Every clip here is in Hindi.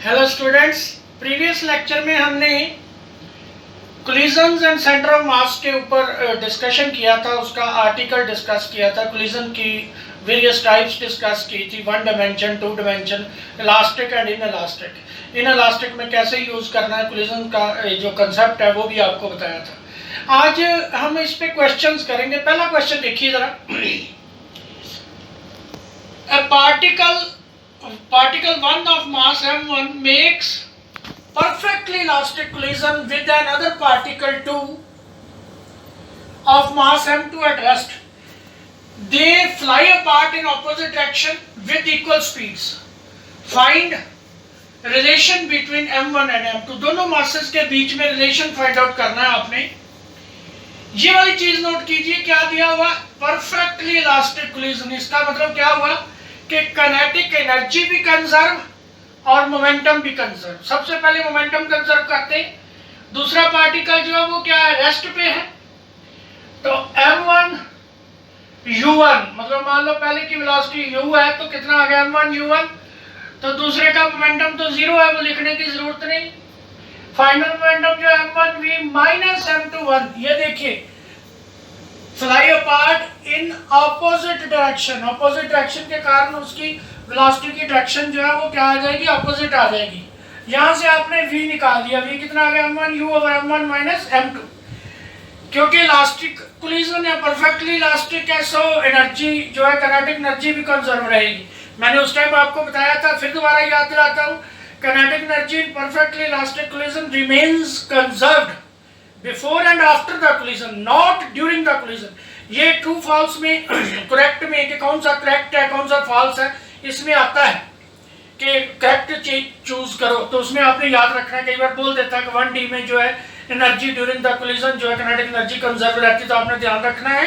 हेलो स्टूडेंट्स, प्रीवियस लेक्चर में हमने कोलिजन्स एंड सेंटर ऑफ मास के ऊपर डिस्कशन किया था, उसका आर्टिकल डिस्कस किया था, कोलिजन की वेरियस टाइप्स डिस्कस की थी, 1 dimension, 2 dimension, elastic and in elastic में कैसे यूज़ करना है, कोलिजन का जो कंसेप्ट है वो भी आपको बताया था। आज हम इस पे क्वेश्चंस करेंगे। पहला क्वेश्चन देखिए ज़रा। A particle 1 of mass m1 makes perfectly elastic collision with another particle 2 of mass m2 at rest. They fly apart in opposite direction with equal speeds. Find relation between m1 and m2. दोनों masses के बीच में relation find out करना है आपने। ये वाली चीज नोट कीजिए, क्या दिया हुआ? Perfectly elastic collision. इसका मतलब क्या हुआ कि काइनेटिक एनर्जी भी कंजर्व और मोमेंटम भी कंजर्व। सबसे पहले मोमेंटम कंजर्व करते हैं, दूसरा पार्टिकल जो है वो क्या है, रेस्ट पे है। तो m1 u1 मतलब मान लो पहले की वेलोसिटी u है तो कितना आ गया m1 u1, तो दूसरे का मोमेंटम तो 0 है, वो लिखने की जरूरत नहीं। फाइनल मोमेंटम जो m1 v माइनस m2 1, ये देखिए fly apart in opposite direction. Opposite direction के कारण उसकी वेलोसिटी की डायरेक्शन जो है वो क्या आ जाएगी, ऑपोजिट आ जाएगी। यहां से आपने v निकाल दिया, v कितना आ गया m1 u over m1 minus m2। क्योंकि इलास्टिक कोलिजन है, परफेक्टली इलास्टिक है, सो एनर्जी जो है काइनेटिक एनर्जी भी कंजर्व रहेगी। मैंने उस टाइम आपको बताया था, फिर दोबारा याद दिलाता हूँ, kinetic energy in perfectly elastic collision remains conserved before and after the collision, not during the collision. ये true false में correct में कि कौन सा correct है कौन सा false है, इसमें आता है कि correct चीज choose करो। तो उसमें आपने याद रखना है, कई बार बोल देता है कि 1D में जो है energy during the collision जो है kinetic energy conserve रहती है, तो आपने ध्यान रखना है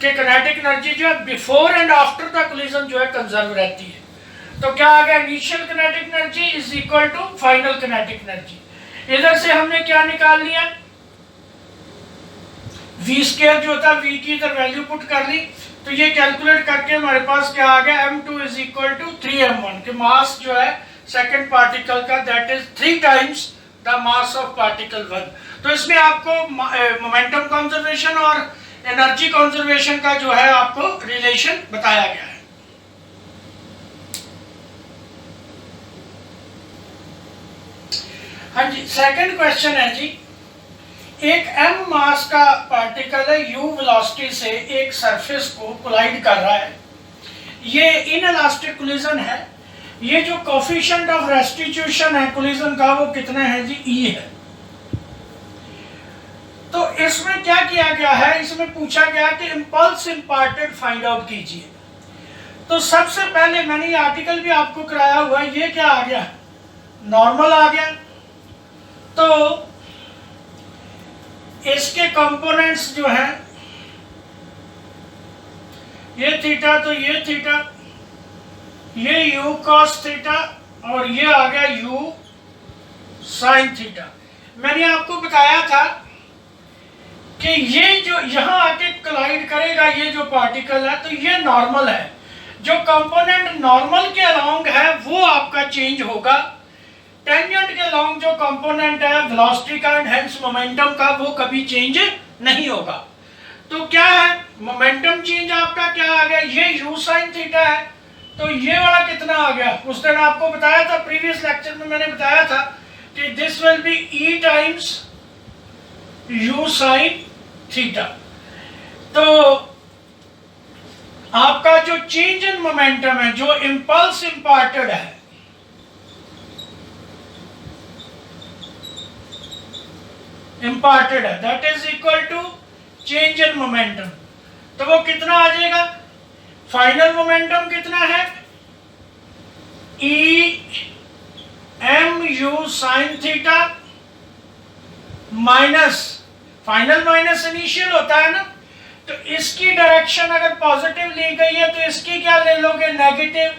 कि kinetic energy जो है before and after the collision जो है conserve रहती है। तो क्या आ गया, initial kinetic energy is equal to final kinetic energy. इधर से हमने क्या निकाल लिया, v स्क्वायर जो था, v की इधर वैल्यू पुट कर ली, तो ये कैलकुलेट करके हमारे पास क्या आ गया, m2 is equal to 3m1 के मास जो है सेकंड पार्टिकल का, that is 3 times the mass of particle 1। तो इसमें आपको मोमेंटम कंजर्वेशन और एनर्जी कंजर्वेशन का जो है आपको रिलेशन बताया गया है। हाँ जी, सेकंड क्वेश्चन है जी, एक m मास का पार्टिकल है, u वेलोसिटी से एक सरफेस को कोलाइड कर रहा है। ये इनइलास्टिक कोलिजन है। ये जो कोफिशिएंट ऑफ रेस्टिट्यूशन है कोलिजन का वो कितना है जी, e है। तो इसमें क्या किया गया है, इसमें पूछा गया कि इंपल्स इम्पार्टेड फाइंड आउट कीजिए। तो सबसे पहले मैंने ये आर्टिकल भी आपको कराया हुआ है, ये क्या आ गया, नॉर्मल आ गया। तो इसके कंपोनेंट्स जो हैं, ये थीटा, तो ये थीटा, ये u cos थीटा और ये आ गया u sin थीटा। मैंने आपको बताया था कि ये जो यहां आके कोलाइड करेगा, ये जो पार्टिकल है, तो ये नॉर्मल है। जो कंपोनेंट नॉर्मल के अलोंग है वो आपका चेंज होगा, टेंजेंट के लॉन्ग जो कंपोनेंट है वेलोसिटी का एंड हेंस मोमेंटम का, वो कभी चेंज नहीं होगा। तो क्या है, मोमेंटम चेंज आपका क्या आ गया, ये u sin थीटा है, तो ये वाला कितना आ गया, उस दिन आपको बताया था, प्रीवियस लेक्चर में मैंने बताया था कि this will be e times u sin theta. तो आपका जो चेंज इन मोमेंटम है, जो इंपल्स इंपार्टेड है, इम्पार्टेड है, that is equal to change in momentum. तो वो कितना आ जाएगा, फाइनल मोमेंटम कितना है, e mu sin theta minus, final minus initial होता है ना, तो इसकी डायरेक्शन अगर पॉजिटिव ली गई है तो इसकी क्या ले लोगे, नेगेटिव।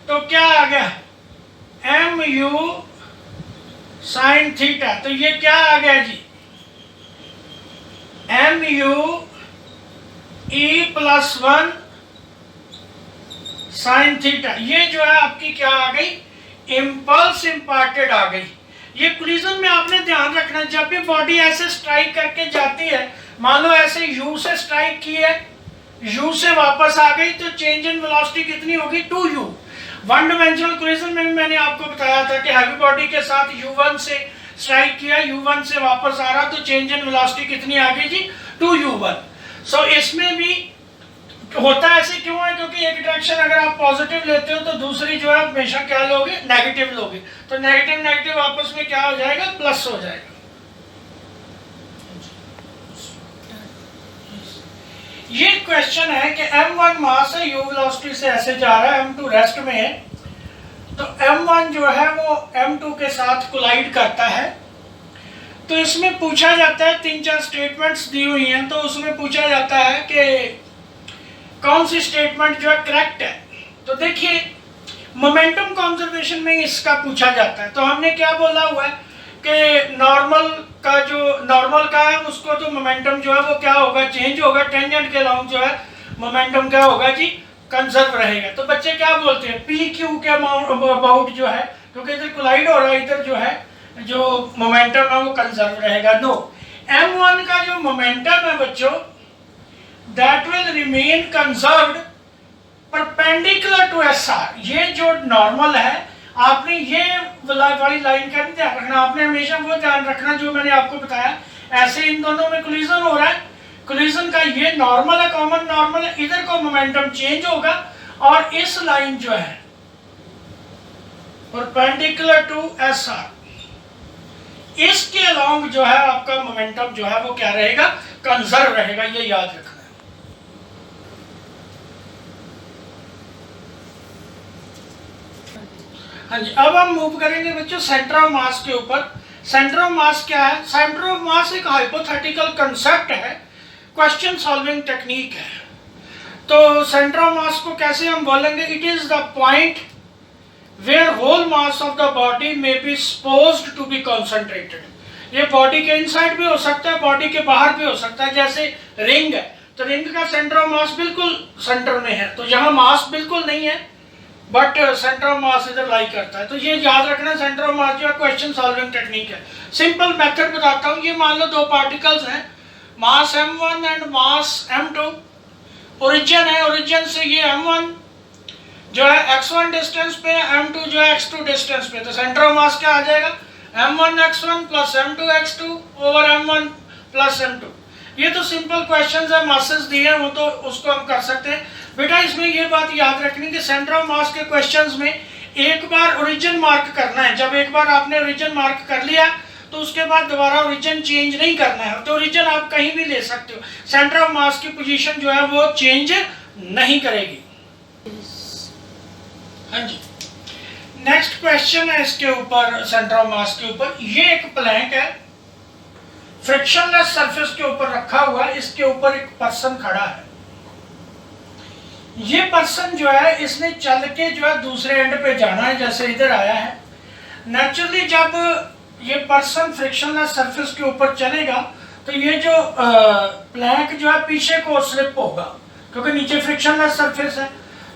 तो क्या आ गया, mu sin थीटा, तो ये क्या आ गया जी, mu e plus 1 sine theta. ये जो है आपकी क्या आ गई, इम्पल्स इम्पार्टेड आ गई। ये कोलिजन में आपने ध्यान रखना, जब भी बॉडी ऐसे स्ट्राइक करके जाती है, मान लो ऐसे यू से स्ट्राइक की है, यू से वापस आ गई, तो चेंज इन वेलोसिटी कितनी होगी, 2u। वन डायमेंशनल कोलिजन में भी मैंने आपको बताया था कि हैवी बॉडी के साथ u1 से स्ट्राइक किया, u1 से वापस आ रहा, तो चेंज इन वेलोसिटी कितनी आ गई जी, 2u1। सो इसमें भी होता ऐसे क्यों है, क्योंकि एक डायरेक्शन अगर आप पॉजिटिव लेते हो तो दूसरी जो है हमेशा क्या लोगे, नेगेटिव लोगे, तो नेगेटिव नेगेटिव आपस में क्या हो जाएगा, प्लस हो जाएगा। ये क्वेश्चन है कि m1 मास है, u वेलोसिटी से ऐसे जा रहा है, m2 रेस्ट में है, तो m1 जो है वो m2 के साथ कोलाइड करता है। तो इसमें पूछा जाता है, 3-4 स्टेटमेंट्स दी हुई हैं, तो उसमें पूछा जाता है कि कौन सी स्टेटमेंट जो है करेक्ट है। तो देखिए मोमेंटम कंजर्वेशन में इसका पूछा जाता है, तो हमने क्या बोला हुआ है कि नॉर्मल का है उसको तो मोमेंटम जो है वो क्या होगा, चेंज होगा, टेंजेंट के अलाउंग जो है मोमेंटम क्या होगा जी, कंजर्व रहेगा। तो बच्चे क्या बोलते हैं, पी क्यू के अबाउट जो है, क्योंकि इधर कोलाइड हो रहा है, इधर जो है जो मोमेंटम है वो कंजर्व रहेगा। नो, m1 का जो मोमेंटम है बच्चों, that will remain conserved perpendicular to SR। ये जो नॉर्मल है, आपने ये वाली लाइन का नहीं ध्यान रखना, आपने हमेशा वो ध्यान रखना जो मैंने आपको बताया, ऐसे इन दोनों में कोलिजन हो रहा है, कोलिजन का ये नॉर्मल है, कॉमन नॉर्मल है, इधर को मोमेंटम चेंज होगा और इस लाइन जो है परपेंडिकुलर टू SR, इसके अलोंग जो है आपका मोमेंटम जो है वो क्या रहेगा, कंजर्व रहेगा, ये याद रखना। हाँ जी, अब हम मूव करेंगे बच्चों सेंटर ऑफ मास के ऊपर। सेंटर ऑफ मास क्या है, सेंटर ऑफ मास एक हाइपोथेटिकल कंसेप्ट है, क्वेश्चन सॉल्विंग टेक्निक है। तो सेंटर ऑफ मास को कैसे हम बोलेंगे, it is the point where whole mass of the body may be supposed to be concentrated. ये बॉडी के इनसाइड भी हो सकता है, बॉडी के बाहर भी हो सकता है, जैसे रिंग है, तो रिंग का सेंटर ऑफ मास बिल्कुल सेंटर में है, तो यहाँ मास बिल्कुल नहीं है, बट सेंटर ऑफ मास इधर लाई करता है। तो ये याद रखना, सेंटर ऑफ मास जो है क्वेश्चन सॉल्विंग टेक्निक है। सिंपल मेथड बताता हूँ, ये मान लो दो पार्टिकल्स हैं, मास m1 and mass m2, origin है, ओरिजिन से ये m1 जो है x1 डिस्टेंस पे, m2 जो है x2 डिस्टेंस पे, तो सेंटर ऑफ मास क्या आ जाएगा, m1 x1 plus m2 x2 over m1 plus m2। ये तो सिंपल क्वेश्चंस है, मासेस दिए हैं वो तो उसको हम कर सकते हैं। बेटा इसमें ये बात याद रखनी कि सेंटर ऑफ मास के क्वेश्चंस में एक बार ओरिजिन मार्क करना है, जब एक बार आपने ओरिजिन मार्क कर लिया तो उसके बाद दोबारा ओरिजिन चेंज नहीं करना है, तो ओरिजिन आप कहीं भी ले सकते हो, सेंटर ऑफ मास की पोजीशन जो है वो चेंज नहीं करेगी। हाँ जी, नेक्स्ट क्वेश्चन है इसके ऊपर, सेंटर ऑफ मास के ऊपर। ये एक प्लैंक है, फ्रिक्शनलेस सरफेस के ऊपर रखा हुआ है, इसके ऊपर एक पर्सन खड़ा है। ये पर्सन जो है इसने चल के जो है दूसरे एंड पे जाना है, जैसे इधर आया है। नेचुरली जब ये पर्सन फ्रिक्शनलेस सरफेस के ऊपर चलेगा तो ये जो प्लैंक जो है पीछे को स्लिप होगा, क्योंकि नीचे फ्रिक्शनलेस सरफेस है।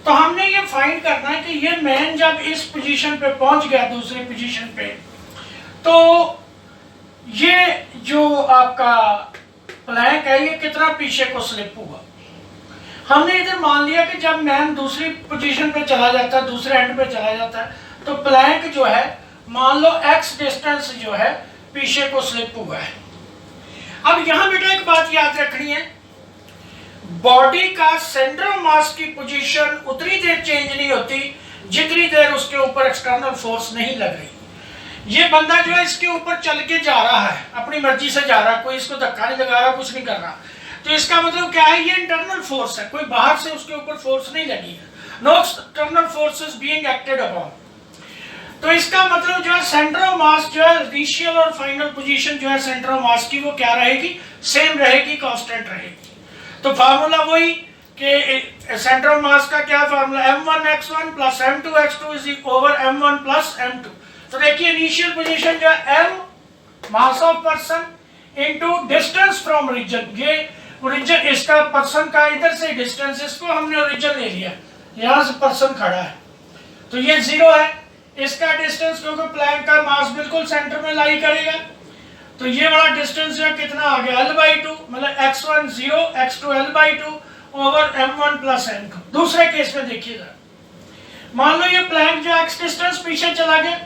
तो हमने ये फाइंड करना है कि ये मैन जब इस पोजीशन पे पहुंच गया, दूसरी पोजीशन पे, तो ये जो आपका प्लैंक है ये कितना पीछे को स्लिप हुआ। हमने इधर मान लिया कि जब मैन दूसरी पोजीशन पे चला जाता है, दूसरे एंड पे चला जाता है, तो प्लैंक जो है मान लो x डिस्टेंस जो है पीछे को स्लिप हुआ है। अब यहां बेटा एक बात याद रखनी है, बॉडी का सेंटर ऑफ मास की पोजीशन उतनी देर चेंज नहीं होती जितनी देर उसके ऊपर एक्सटर्नल फोर्स नहीं लग रही। ये बंदा जो है इसके ऊपर चल के जा रहा है, अपनी मर्जी से जा रहा है, कोई इसको धक्का नहीं लगा रहा, कुछ नहीं कर रहा, तो इसका मतलब क्या है, ये इंटरनल फोर्स है, कोई बाहर से उसके ऊपर फोर्स नहीं लगी है, no external forces being acted upon. तो इसका मतलब जो है सेंटर ऑफ मास जो है इनिशियल और फाइनल पोजीशन जो है सेंटर ऑफ मास की वो क्या रहेगी, सेम रहेगी, कांस्टेंट रहेगी। तो फार्मूला वही कि सेंटर ऑफ मास का क्या formula, m1x1 plus m2x2 is over m1 plus m2। तो देखिए इनिशियल पोजीशन जो है m mass of person into distance from origin, ये ओरिजिन इसका पर्सन का इधर से डिस्टेंस, इसको हमने ओरिजिन ले लिया, यहां से पर्सन खड़ा है तो ये 0 है, इसका डिस्टेंस, क्योंकि प्लैंक का मास बिल्कुल सेंटर में लाई करेगा, तो ये वाला डिस्टेंस जो कितना आ गया L/2, मतलब x1 0 x2 L/2 over m1 plus m2। दूसरे केस में देखिएगा, मान लो ये प्लैंक जो x डिस्टेंस पीछे चला गया,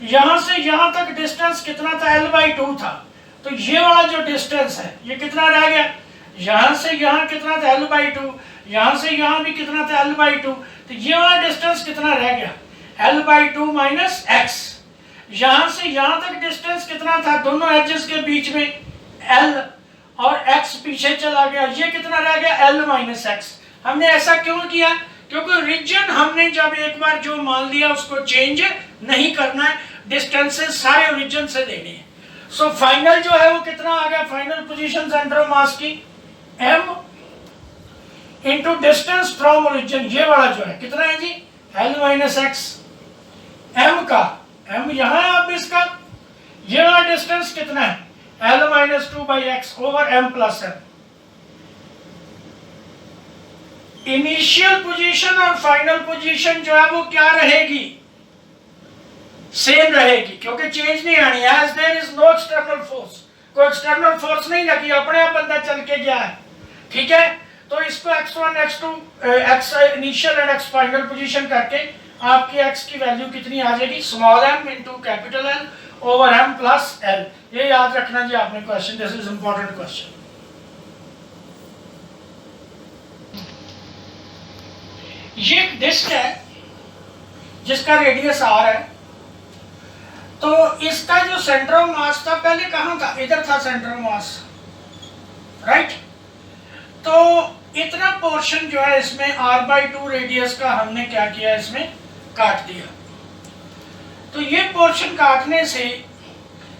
यहां से यहां तक डिस्टेंस कितना था L/2 था, तो ये वाला जो डिस्टेंस है ये कितना रह गया, यहां से यहां कितना था L/2, यहां से यहां भी कितना था L/2, तो ये वाला डिस्टेंस कितना रह गया L/2 माइनस x। यहां से यहां तक डिस्टेंस कितना था दोनों एजेस के बीच में L, और x पीछे चला गया, ये कितना रह गया L माइनस x। हमने ऐसा क्यों किया, क्योंकि रीजन हमने जब एक बार जो मान लिया उसको चेंज नहीं करना है, डिस्टेंसेस सारे ओरिजिन से लेने हैं। सो फाइनल जो है वो कितना आ गया, फाइनल पोजीशन सेंटर ऑफ मास की m into distance from origin, ये वाला जो है कितना है जी L माइनस x। m का m यहाँ है, अब इसका ये वाला डिस्टेंस कितना है L minus 2/x over m plus m। Initial position और फाइनल पोजीशन जो है वो क्या रहेगी, सेम रहेगी, क्योंकि चेंज नहीं आनी है। As there is no external force, कोई एक्सटर्नल फोर्स नहीं लगी, अपने आप बंदा चल के गया है, ठीक है। तो इसको x1 x2 x initial and x final position करके आपकी x की वैल्यू कितनी आ जाएगी, small m into capital L over m plus L। ये याद रखना जी आपने question, this is important question. ये एक डिस्क है जिसका रेडियस r है, तो इसका जो सेंटर ऑफ मास था पहले कहां था, इधर था सेंटर ऑफ मास, राइट। तो इतना पोर्शन जो है इसमें r/2 रेडियस का हमने क्या किया, इसमें काट दिया। तो ये पोर्शन काटने से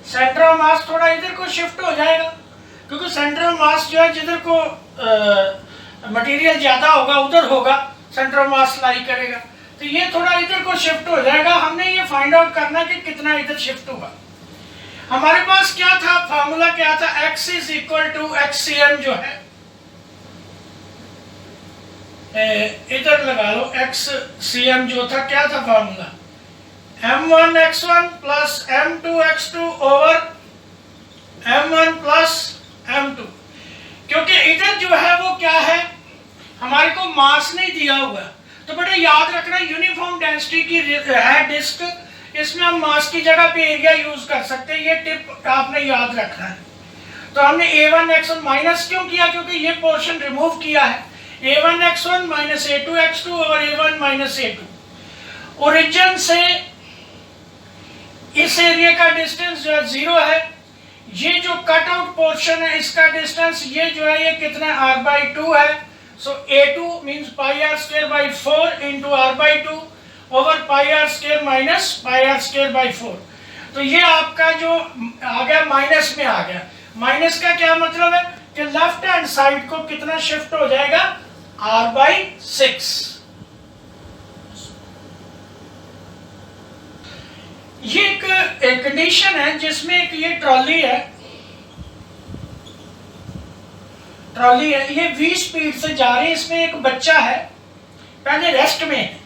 सेंटर ऑफ मास थोड़ा इधर को शिफ्ट हो जाएगा, क्योंकि सेंटर ऑफ मास जो है जिधर को मटेरियल ज्यादा होगा उधर होगा, सेंटर ऑफ मास लाई करेगा, तो ये थोड़ा इधर को शिफ्ट हो जाएगा। हमने ये फाइंड आउट करना कि कितना इधर शिफ्ट होगा। हमारे पास क्या था, फार्मूला क्या था, x is equal to xcm जो है, इधर लगा लो xcm जो था, क्या था formula, m1 x1 plus m2 x2 over m1 plus m2। क्योंकि इधर जो है वो क्या है, हमारे को मास नहीं दिया हुआ, तो बेटा याद रखना यूनिफॉर्म डेंसिटी की है डिस्क, इसमें हम मास की जगह पे एरिया यूज कर सकते हैं, ये टिप आपने याद रखना है। तो हमने a1 x1 माइनस क्यों किया, क्योंकि ये पोर्शन रिमूव किया है, a1 x1 minus a2 x2 और a1 माइनस a2। ओरिजिन से इस एरिया का डिस्टेंस जो है 0 है, ये जो कट आउट पोर्शन है इसका डिस्टेंस ये जो है ये कितना r/2 है। सो a2 means pi r square by 4 into r/2 over pi r square minus pi r square by 4। तो ये आपका जो आ गया माइनस में आ गया। माइनस का क्या मतलब है कि लेफ्ट हैंड साइड को कितना शिफ्ट हो जाएगा, r/6। ये एक कंडीशन है जिसमें एक ये ट्रॉली है, ये v स्पीड से जा रही है, इसमें एक बच्चा है पहले रेस्ट में है,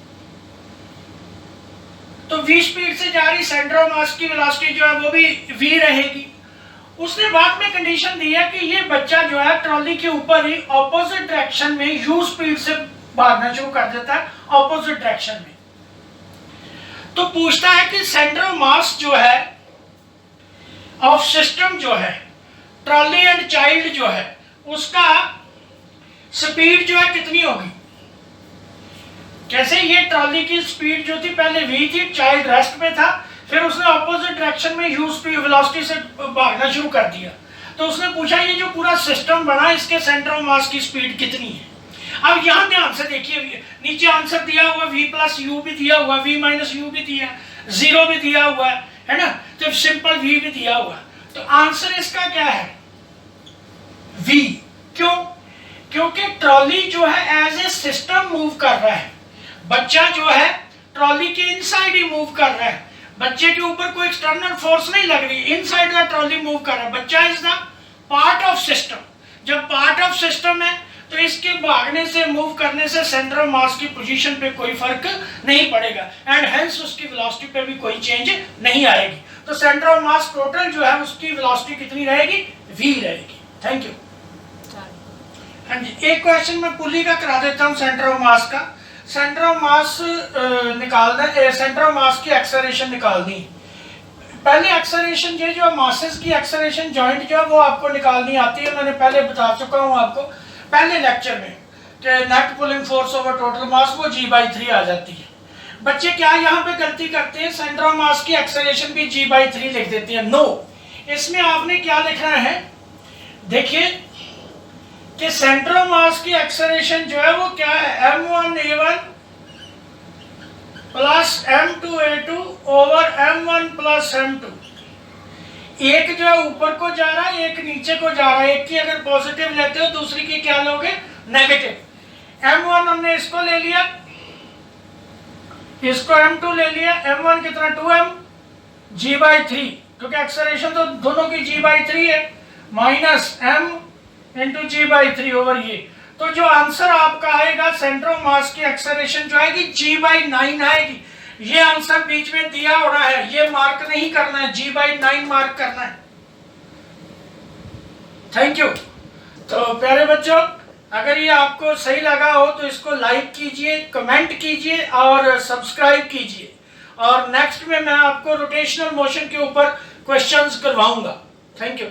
तो v स्पीड से जा रही, सेंटर ऑफ मास की वेलोसिटी जो है वो भी v रहेगी। उसने बाद में कंडीशन दी है कि ये बच्चा जो है ट्रॉली के ऊपर ही ऑपोजिट डायरेक्शन में u स्पीड से भागना शुरू कर देता है, ऑपोजिट डायरेक्शन में। तो पूछता है कि सेंटर ऑफ मास जो है ऑफ सिस्टम जो है, ट्रॉली एंड चाइल्ड जो है, उसका स्पीड जो है कितनी होगी। जैसे ये ट्रॉली की स्पीड जो थी पहले v थी, चाइल्ड रेस्ट पे था, फिर उसने ऑपोजिट डायरेक्शन में u स्पीड वेलोसिटी से भागना शुरू कर दिया। तो उसने पूछा ये जो पूरा सिस्टम बना इसके सेंटर ऑफ मास की स्पीड कितनी है। अब यहाँ ध्यान से देखिए, नीचे आंसर दिया हुआ v प्लस यू भी दिया हुआ, v माइनस यू भी दिया, 0 भी दिया हुआ है ना, तो सिंपल v भी दिया हुआ। तो आंसर इसका क्या है, v। क्यों, क्योंकि ट्रॉली जो है एज ए सिस्टम मूव कर रहा है, बच्चा जो है ट्रॉली के इनसाइड ही मूव कर रहा है, बच्चे के ऊपर कोई एक्सटर्नल फोर्स नहीं लग रही, इनसाइड द ट्रॉली मूव कर रहा है, बच्चा is the part of system. जब पार्ट ऑफ सिस्टम है तो इसके भागने से, मूव करने से सेंटर ऑफ मास की पोजीशन पे कोई फर्क नहीं पड़ेगा एंड हेंस उसकी वेलोसिटी पे भी कोई चेंज नहीं आएगी। तो सेंटर ऑफ मास टोटल जो है उसकी वेलोसिटी कितनी रहेगी, v रहेगी। Thank you. हाँ जी, एक क्वेश्चन मैं पुली का करा देता हूँ सेंटर ऑफ मास का। सेंटर ऑफ मास निकालना है, सेंटर ऑफ मास की एक्सेलरेशन निकालनी है। पहले एक्सेलरेशन जो मासेस की एक्सेलरेशन जॉइंट जो है वो आपको निकालनी आती है, मैंने पहले बता चुका हूँ आपको पहले लेक्चर में कि net pulling force over total mass वो g/3 आ जाती है। बच्चे क्या यहाँ पे गलती करते हैं, सेंटर ऑफ मास की एक्सेलरेशन भी g/3 लिख देते हैं। नो, इसमें आपने क्या लिखना है, देखिए कि सेंटर ऑफ मास की एक्सेलरेशन जो है वो क्या है, m1a1 plus m2a2 over m1 plus m2। एक जो है ऊपर को जा रहा है, एक नीचे को जा रहा है। एक की अगर पॉजिटिव लेते हो दूसरी की क्या लोगे, नेगेटिव। m1 हमने इसको ले लिया, इसको m2 ले लिया। m1 कितना 2m g/3, क्योंकि एक्सेलरेशन तो दोनों की g/3 है, minus m into g/3 over ये। तो जो आंसर आपका आएगा सेंटर ऑफ मास की एक्सेलरेशन जो आएगी g/9 आएगी। ये आंसर बीच में दिया हो रहा है, ये मार्क नहीं करना है, g/9 मार्क करना है। Thank you. तो प्यारे बच्चों, अगर ये आपको सही लगा हो तो इसको लाइक कीजिए, कमेंट कीजिए और सब्सक्राइब कीजिए। और नेक्स्ट में मैं आपको रोटेशनल मोशन के ऊपर क्वेश्चंस करवाऊंगा। Thank you.